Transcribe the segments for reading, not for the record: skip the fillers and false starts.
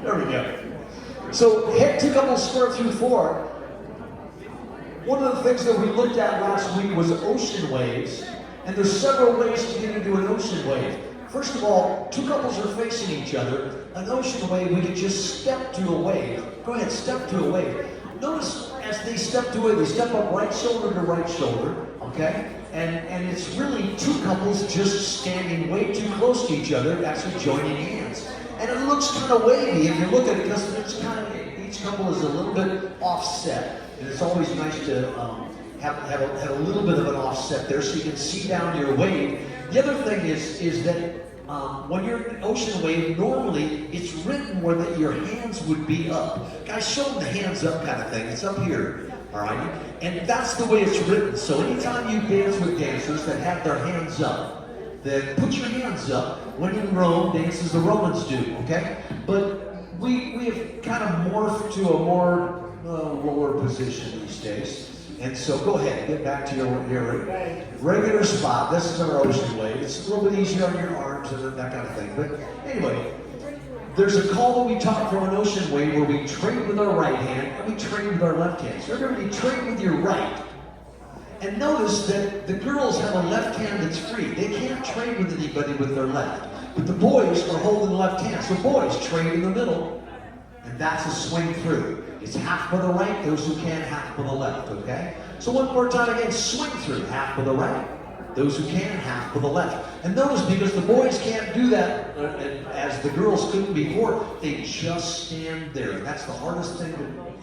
There we go. So head two couples square through four. One of the things that we looked at last week was ocean waves, and there's several ways to get into an ocean wave. First of all, two couples are facing each other. An ocean wave, we can just step to a wave. Go ahead, step to a wave. Notice as they step to it, they step up right shoulder to right shoulder, okay? And it's really two couples just standing way too close to each other, actually joining hands. And it looks kind of wavy if you look at it, because it's kind of, each couple is a little bit offset. And it's always nice to have a little bit of an offset there so you can see down your wave. The other thing is that when you're in an ocean wave, normally it's written where that your hands would be up. Guys, show them the hands up kind of thing. It's up here, all right? And that's the way it's written. So anytime you dance with dancers that have their hands up, then put your hands up. When in Rome, dance as the Romans do, okay? But we have kind of morphed to a more lower position these days. And so go ahead, get back to your regular spot. This is our ocean wave. It's a little bit easier on your arms and that kind of thing. But anyway, there's a call that we taught from an ocean wave where we trade with our right hand and we trade with our left hand. So everybody trade with your right. And notice that the girls have a left hand that's free. They can't trade with anybody with their left. But the boys are holding the left hand. So boys, trade in the middle. And that's a swing through. It's half for the right, those who can, half for the left, okay? So one more time again, swing through, half for the right, those who can, half for the left. And notice, because the boys can't do that, as the girls couldn't before, they just stand there. And that's the hardest thing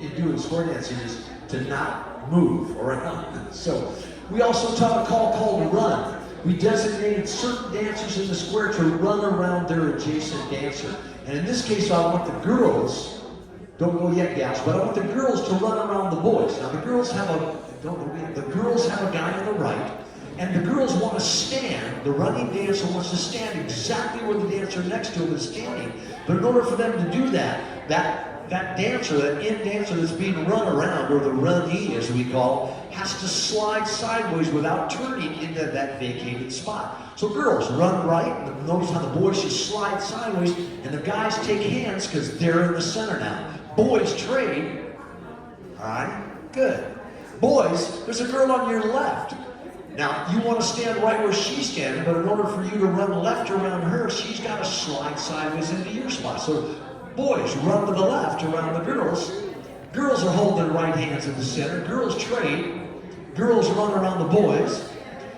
to do in square dancing, is to not move around. So we also taught a call called run. We designated certain dancers in the square to run around their adjacent dancer. And in this case, I want the girls, don't go yet, gals, but I want the girls to run around the boys. Now the girls have a guy on the right, and the girls want to stand. The running dancer wants to stand exactly where the dancer next to him is standing. But in order for them to do that, that dancer, that in dancer that's being run around, or the runnee as we call, has to slide sideways without turning into that vacated spot. So girls, run right, and notice how the boys just slide sideways, and the guys take hands because they're in the center now. Boys trade. All right, good. Boys, there's a girl on your left. Now, you want to stand right where she's standing, but in order for you to run left around her, she's got to slide sideways into your spot. So boys, run to the left around the girls. Girls are holding their right hands in the center. Girls trade. Girls run around the boys.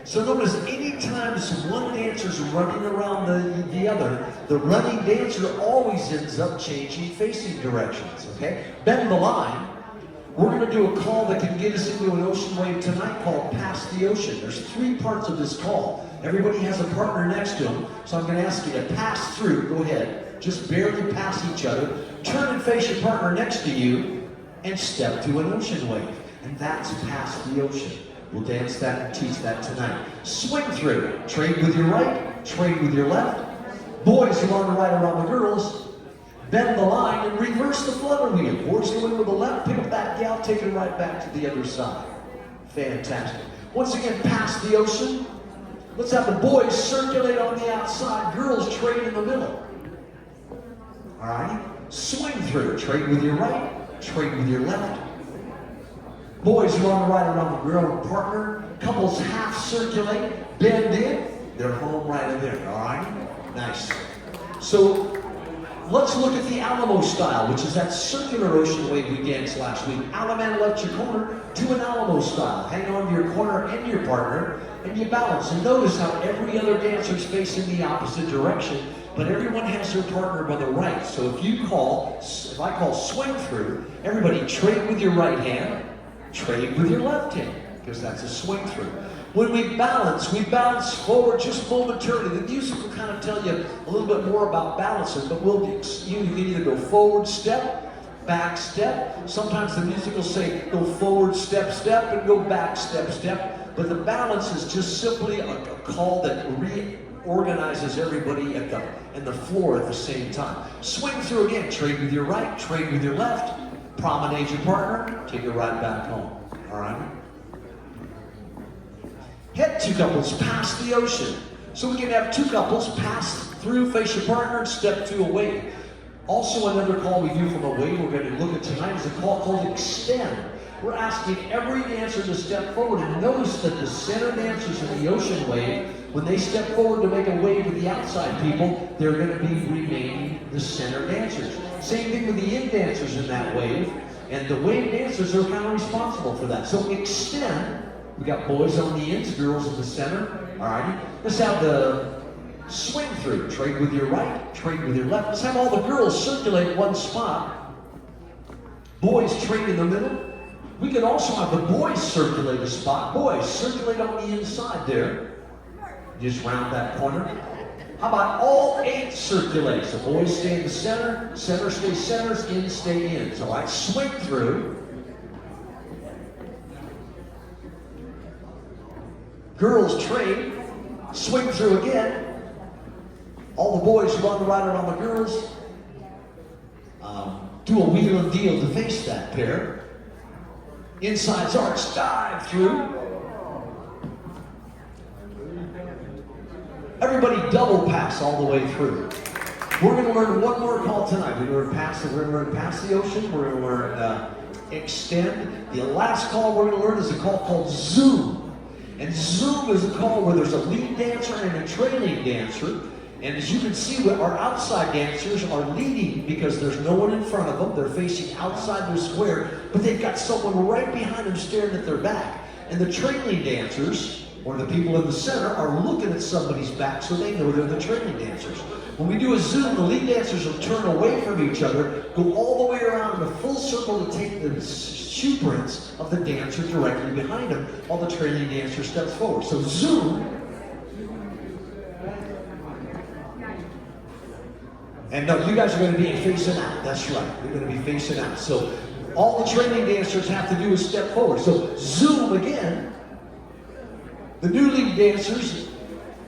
So notice, anytime one dancer's running around the other, the running dancer always ends up changing facing directions, okay? Bend the line. We're going to do a call that can get us into an ocean wave tonight called Past the Ocean. There's 3 parts of this call. Everybody has a partner next to them, so I'm going to ask you to pass through. Go ahead. Just barely pass each other. Turn and face your partner next to you and step to an ocean wave. And that's Past the Ocean. We'll dance that and teach that tonight. Swing through. Trade with your right, trade with your left. Boys run right around the girls. Bend the line and reverse the flutter wheel. Boys go in with the left, pick up that gal, take it right back to the other side. Fantastic. Once again, Past the Ocean. Let's have the boys circulate on the outside. Girls trade in the middle. All right? Swing through. Trade with your right, trade with your left. Boys run right around the girl and partner. Couples half circulate, bend in. They're home right in there, all right? Nice. So let's look at the Alamo style, which is that circular ocean wave we danced last week. Alamo left your corner to an Alamo style. Hang on to your corner and your partner, and you balance. And notice how every other dancer is facing the opposite direction, but everyone has their partner by the right. So if I call swing through, everybody trade with your right hand, trade with your left hand, because that's a swing through. When we balance forward just momentarily. The music will kind of tell you a little bit more about balancing, but you can either go forward step, back step. Sometimes the music will say go forward step, step, and go back step, step. But the balance is just simply a call that reorganizes everybody in the floor at the same time. Swing through again, trade with your right, trade with your left. Promenade your partner, take it right back home. All right? Head 2 couples past the ocean. So we can have two couples pass through, face your partner, and step to a wave. Also, another call we do from a wave we're going to look at tonight is a call called extend. We're asking every dancer to step forward, and notice that the center dancers in the ocean wave, when they step forward to make a wave with the outside people, they're going to be remaining the center dancers. Same thing with the in dancers in that wave, and the wave dancers are kind of responsible for that. So extend, we got boys on the ends, girls in the center. Alrighty, let's have the swing through. Trade with your right, trade with your left. Let's have all the girls circulate one spot. Boys trade in the middle. We can also have the boys circulate a spot. Boys, circulate on the inside there. Just round that corner. How about all 8 circulate? So boys stay in the center, center stay centers, in stay ins. All right, swing through. Girls trade, swing through again. All the boys run right around the girls. Do a wheel and deal to face that pair. Inside's arch, dive through. Everybody double pass all the way through. We're going to learn one more call tonight. We're going to learn pass the ocean. We're going to learn extend. The last call we're going to learn is a call called zoom. And zoom is a call where there's a lead dancer and a trailing dancer. And as you can see, our outside dancers are leading because there's no one in front of them. They're facing outside their square, but they've got someone right behind them staring at their back. And the trailing dancers, or the people in the center, are looking at somebody's back so they know they're the trailing dancers. When we do a zoom, the lead dancers will turn away from each other, go all the way around in a full circle to take the shoe prints of the dancer directly behind them while the trailing dancer steps forward. So zoom. And no, you guys are going to be facing out. That's right. You're going to be facing out. So all the training dancers have to do is step forward. So zoom again. The new lead dancers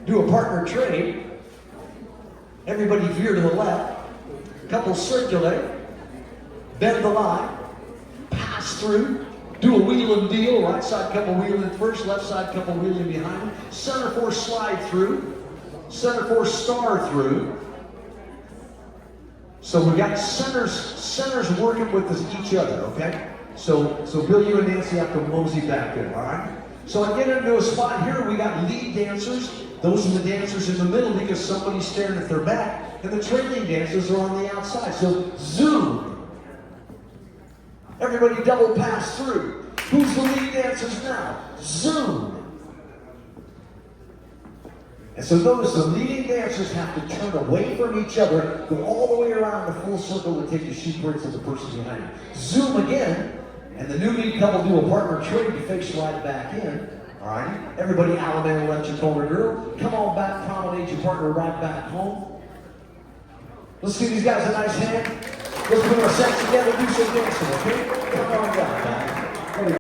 do a partner trade. Everybody veer to the left. Couple circulate. Bend the line. Pass through. Do a wheel and deal. Right side couple wheeling first. Left side couple wheeling behind. Center 4 slide through. Center 4 star through. So we got centers working with each other, okay? So Bill, you and Nancy have to mosey back in, all right? So I get into a spot here, we got lead dancers. Those are the dancers in the middle because somebody's staring at their back, and the trailing dancers are on the outside. So zoom. Everybody double pass through. Who's the lead dancers now? Zoom. And so notice the leading dancers have to turn away from each other, go all the way around the full circle and take the shoe prints of the person behind you. Zoom again, and the new lead couple do a partner trade to face right back in. All right? Everybody, Alabama, let your corner girl. Come on back, promenade your partner right back home. Let's give these guys a nice hand. Let's put our sets together, do some dancing, okay? Come on down, guys.